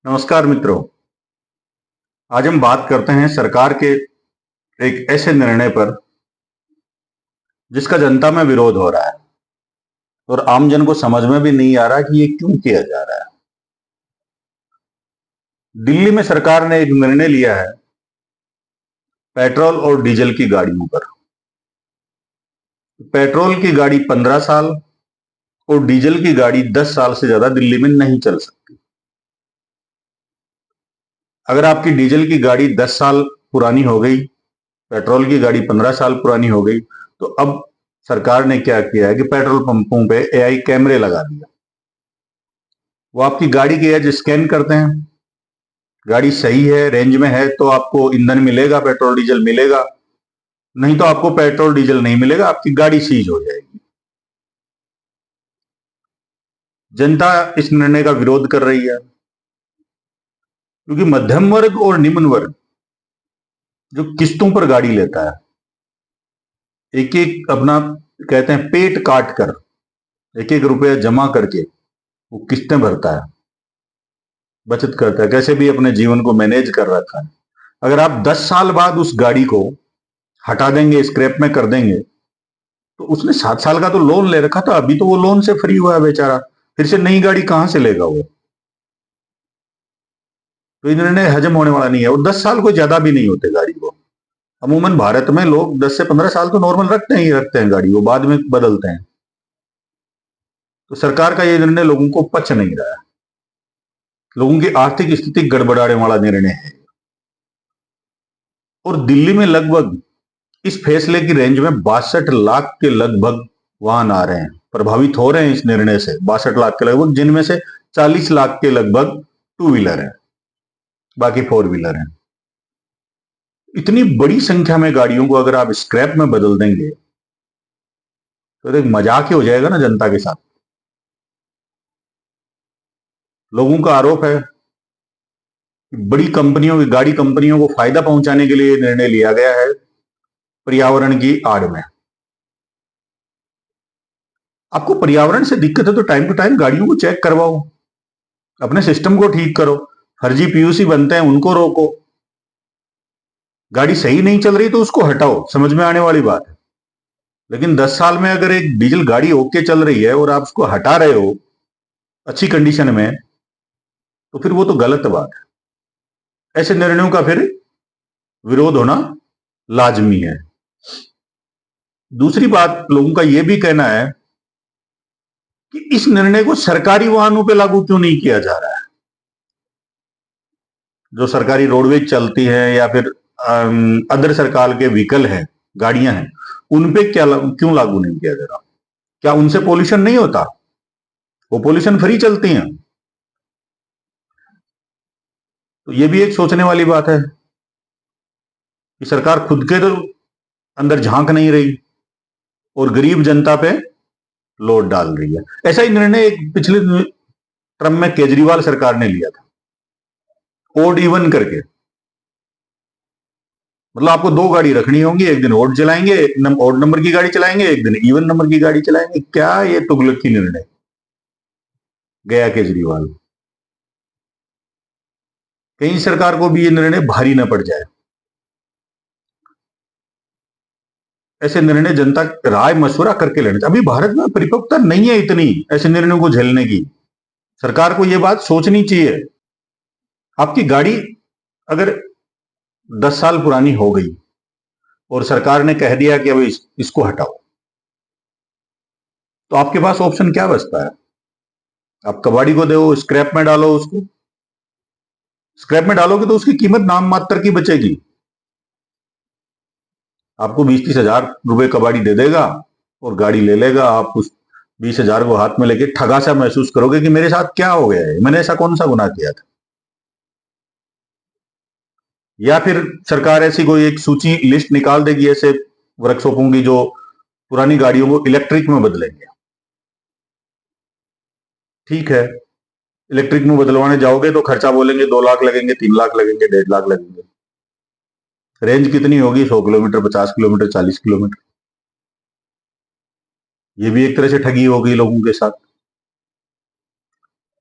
नमस्कार मित्रों। आज हम बात करते हैं सरकार के एक ऐसे निर्णय पर जिसका जनता में विरोध हो रहा है और आम जन को समझ में भी नहीं आ रहा कि ये क्यों किया जा रहा है। दिल्ली में सरकार ने एक निर्णय लिया है पेट्रोल और डीजल की गाड़ियों पर। पेट्रोल की गाड़ी 15 साल और डीजल की गाड़ी 10 साल से ज्यादा दिल्ली में नहीं चल सकती। अगर आपकी डीजल की गाड़ी 10 साल पुरानी हो गई, पेट्रोल की गाड़ी 15 साल पुरानी हो गई, तो अब सरकार ने क्या किया है कि पेट्रोल पंपों पे एआई कैमरे लगा दिया। वो आपकी गाड़ी की एज स्कैन करते हैं, गाड़ी सही है, रेंज में है तो आपको ईंधन मिलेगा, पेट्रोल डीजल मिलेगा, नहीं तो आपको पेट्रोल डीजल नहीं मिलेगा, आपकी गाड़ी सीज हो जाएगी। जनता इस निर्णय का विरोध कर रही है क्योंकि मध्यम वर्ग और निम्न वर्ग जो किस्तों पर गाड़ी लेता है, एक एक अपना कहते हैं पेट काट कर एक एक रुपया जमा करके वो किस्तें भरता है, बचत करता है, कैसे भी अपने जीवन को मैनेज कर रखा है। अगर आप 10 साल बाद उस गाड़ी को हटा देंगे, स्क्रैप में कर देंगे, तो उसने 7 साल का तो लोन ले रखा था, अभी तो वो लोन से फ्री हुआ है बेचारा, फिर से नई गाड़ी कहां से लेगा वो। तो ये निर्णय हजम होने वाला नहीं है। और 10 साल कोई ज्यादा भी नहीं होते गाड़ी को। अमूमन भारत में लोग 10 से 15 साल तो नॉर्मल रखते ही रखते हैं गाड़ी, वो बाद में बदलते हैं। तो सरकार का ये निर्णय लोगों को पच नहीं रहा है, लोगों की आर्थिक स्थिति गड़बड़ाने वाला निर्णय है। और दिल्ली में लगभग इस फैसले की रेंज में 62 लाख के लगभग वाहन आ रहे हैं, प्रभावित हो रहे हैं इस निर्णय से। 62 लाख के लगभग, जिनमें से 40 लाख के लगभग टू व्हीलर है, बाकी फोर व्हीलर है। इतनी बड़ी संख्या में गाड़ियों को अगर आप स्क्रैप में बदल देंगे तो एक मजाक ही हो जाएगा ना जनता के साथ। लोगों का आरोप है कि बड़ी कंपनियों की गाड़ी कंपनियों को फायदा पहुंचाने के लिए निर्णय लिया गया है, पर्यावरण की आड़ में। आपको पर्यावरण से दिक्कत है तो टाइम टू टाइम गाड़ियों को चेक करवाओ, अपने सिस्टम को ठीक करो, फर्जी पीयूसी बनते हैं उनको रोको। गाड़ी सही नहीं चल रही तो उसको हटाओ, समझ में आने वाली बात है। लेकिन 10 साल में अगर एक डीजल गाड़ी ओके चल रही है और आप उसको हटा रहे हो अच्छी कंडीशन में, तो फिर वो तो गलत बात है। ऐसे निर्णयों का फिर विरोध होना लाजमी है। दूसरी बात, लोगों का यह भी कहना है कि इस निर्णय को सरकारी वाहनों पर लागू क्यों नहीं किया जा रहा है। जो सरकारी रोडवेज चलती है या फिर अदर सरकार के व्हीकल हैं, गाड़ियां हैं, उन पे क्यों लागू नहीं किया जा रहा। क्या उनसे पोल्यूशन नहीं होता? वो पोल्यूशन फ्री चलती हैं। तो ये भी एक सोचने वाली बात है कि सरकार खुद के तो अंदर झांक नहीं रही और गरीब जनता पे लोड डाल रही है। ऐसा ही निर्णय एक पिछले टर्म में केजरीवाल सरकार ने लिया था, ओड इवन करके। मतलब आपको दो गाड़ी रखनी होंगी, एक दिन ओड चलाएंगे, ओड नंबर की गाड़ी चलाएंगे, एक दिन इवन नंबर की गाड़ी चलाएंगे। क्या ये तुगलक की निर्णय गया केजरीवाल। कहीं सरकार को भी ये निर्णय भारी न पड़ जाए। ऐसे निर्णय जनता राय मशवरा करके लेने चाहिए। अभी भारत में परिपक्वता नहीं है इतनी ऐसे निर्णयों को झेलने की। सरकार को यह बात सोचनी चाहिए। आपकी गाड़ी अगर 10 साल पुरानी हो गई और सरकार ने कह दिया कि अब इसको हटाओ, तो आपके पास ऑप्शन क्या बचता है? आप कबाड़ी को दो, स्क्रैप में डालो उसको। स्क्रैप में डालोगे तो उसकी कीमत नाम मात्र की बचेगी। आपको 20-30 हजार रुपए कबाड़ी दे देगा और गाड़ी ले लेगा। आप उस 20 हजार को हाथ में लेके ठगा सा महसूस करोगे कि मेरे साथ क्या हो गया है, मैंने ऐसा कौन सा गुनाह किया था। या फिर सरकार ऐसी कोई एक सूची लिस्ट निकाल देगी ऐसे वर्कशॉपों की जो पुरानी गाड़ियों को इलेक्ट्रिक में बदलेंगे। ठीक है, इलेक्ट्रिक में बदलवाने जाओगे तो खर्चा बोलेंगे 2 लाख लगेंगे, 3 लाख लगेंगे, 1.5 लाख लगेंगे। रेंज कितनी होगी? 100 किलोमीटर, 50 किलोमीटर, 40 किलोमीटर। ये भी एक तरह से ठगी होगी लोगों के साथ।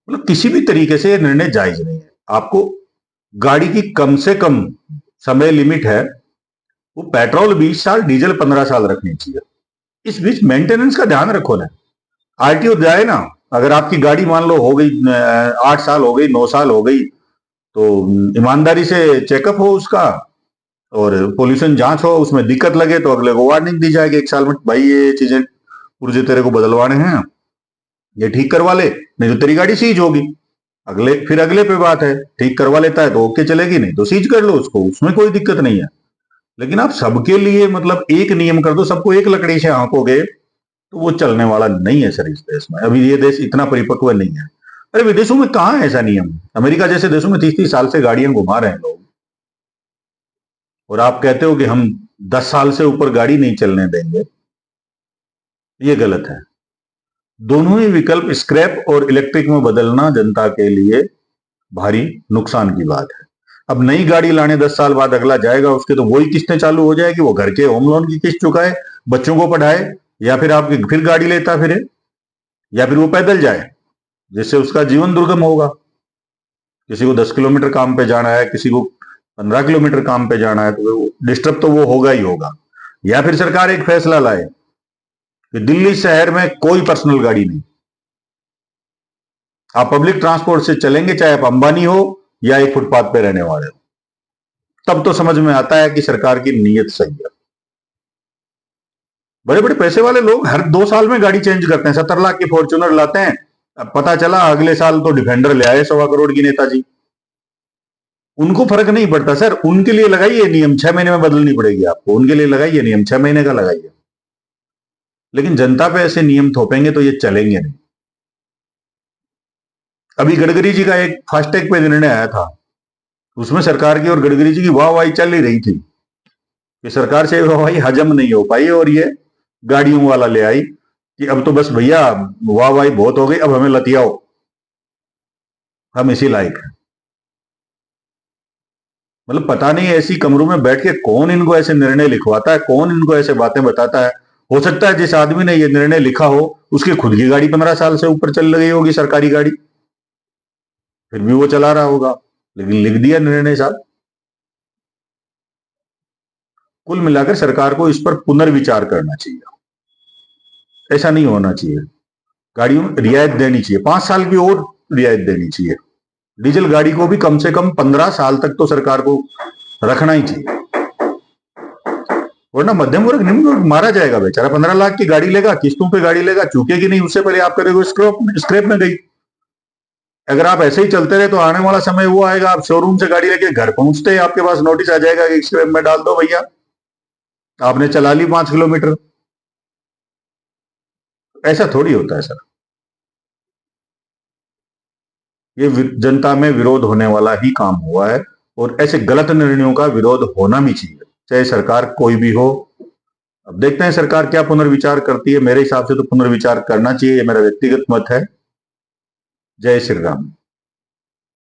मतलब किसी भी तरीके से ये निर्णय जायज नहीं है। आपको गाड़ी की कम से कम समय लिमिट है, वो पेट्रोल 20 साल, डीजल 15 साल रखनी चाहिए। इस बीच मेंटेनेंस का ध्यान रखो ना। आरटीओ जाए ना, अगर आपकी गाड़ी मान लो हो गई 8 साल हो गई, 9 साल हो गई, तो ईमानदारी से चेकअप हो उसका, और पोल्यूशन जांच हो, उसमें दिक्कत लगे तो अगले को वार्निंग दी जाएगी 1 साल में, भाई ये चीजें पुर्जे तेरे को बदलवाने हैं, ये ठीक करवा ले, नहीं तो तेरी गाड़ी सीज होगी। फिर अगले पे बात है, ठीक करवा लेता है तो ओके चलेगी, नहीं तो सीज कर लो उसको, उसमें कोई दिक्कत नहीं है। लेकिन आप सबके लिए मतलब एक नियम कर दो, सबको एक लकड़ी से आंकोगे, तो वो चलने वाला नहीं है सर। इस देश में अभी ये देश इतना परिपक्व नहीं है। अरे विदेशों में कहां है ऐसा नियम? अमेरिका जैसे देशों में 30-30 साल से गाड़ियां घुमा रहे हैं लोग, और आप कहते हो कि हम 10 साल से ऊपर गाड़ी नहीं चलने देंगे। ये गलत है। दोनों ही विकल्प स्क्रैप और इलेक्ट्रिक में बदलना जनता के लिए भारी नुकसान की बात है। अब नई गाड़ी लाने 10 साल बाद अगला जाएगा, उसके तो वही किस्तें चालू हो जाएगी, वो घर के होम लोन की किस्त चुकाए, बच्चों को पढ़ाए, या फिर आपकी फिर गाड़ी लेता फिरे, या फिर वो पैदल जाए, जिससे उसका जीवन दुर्गम होगा। किसी को 10 किलोमीटर काम पे जाना है, किसी को 15 किलोमीटर काम पे जाना है, तो डिस्टर्ब तो वो होगा ही होगा। या फिर सरकार एक फैसला लाए कि दिल्ली शहर में कोई पर्सनल गाड़ी नहीं, आप पब्लिक ट्रांसपोर्ट से चलेंगे, चाहे आप अंबानी हो या एक फुटपाथ पे रहने वाले हो। तब तो समझ में आता है कि सरकार की नीयत सही है। बड़े बड़े पैसे वाले लोग हर 2 साल में गाड़ी चेंज करते हैं, 70 लाख की फॉर्च्यूनर लाते हैं, अब पता चला अगले साल तो डिफेंडर ले आए 1.25 करोड़ की नेताजी। उनको फर्क नहीं पड़ता सर, उनके लिए लगाइए नियम, 6 महीने में बदलनी पड़ेगी आपको, उनके लिए लगाइए नियम, 6 महीने का लगाइए। लेकिन जनता पे ऐसे नियम थोपेंगे तो ये चलेंगे नहीं। अभी गडकरी जी का एक फास्टैग पे निर्णय आया था, उसमें सरकार की और गडकरी जी की वाहवाही चल ही रही थी कि सरकार से वाहवाही हजम नहीं हो पाई, और ये गाड़ियों वाला ले आई कि अब तो बस भैया वाहवाही बहुत हो गई, अब हमें लतियाओ, हम इसी लायक हैं। मतलब पता नहीं ऐसी कमरों में बैठ के कौन इनको ऐसे निर्णय लिखवाता है, कौन इनको ऐसे बातें बताता है। हो सकता है जिस आदमी ने ये निर्णय लिखा हो उसकी खुद की गाड़ी 15 साल से ऊपर चल रही होगी, सरकारी गाड़ी, फिर भी वो चला रहा होगा, लेकिन लिख दिया निर्णय साहब। कुल मिलाकर सरकार को इस पर पुनर्विचार करना चाहिए। ऐसा नहीं होना चाहिए। गाड़ियों में रियायत देनी चाहिए, 5 साल की और रियायत देनी चाहिए। डीजल गाड़ी को भी कम से कम 15 साल तक तो सरकार को रखना ही चाहिए, वरना मध्यम वर्ग निम्न वर्ग मारा जाएगा बेचारा। 15 लाख की गाड़ी लेगा, किस्तों पे गाड़ी लेगा, चूकेगी नहीं, उससे पहले आपका देखो स्क्रैप में गई। अगर आप ऐसे ही चलते रहे तो आने वाला समय वो आएगा, आप शोरूम से गाड़ी लेके घर पहुंचते ही आपके पास नोटिस आ जाएगा कि स्क्रैप में डाल दो भैया, आपने चला ली 5 किलोमीटर। ऐसा थोड़ी होता है सर। ये जनता में विरोध होने वाला ही काम हुआ है, और ऐसे गलत निर्णयों का विरोध होना भी चाहिए, चाहे सरकार कोई भी हो। अब देखते हैं सरकार क्या पुनर्विचार करती है। मेरे हिसाब से तो पुनर्विचार करना चाहिए, ये मेरा व्यक्तिगत मत है। जय श्री राम।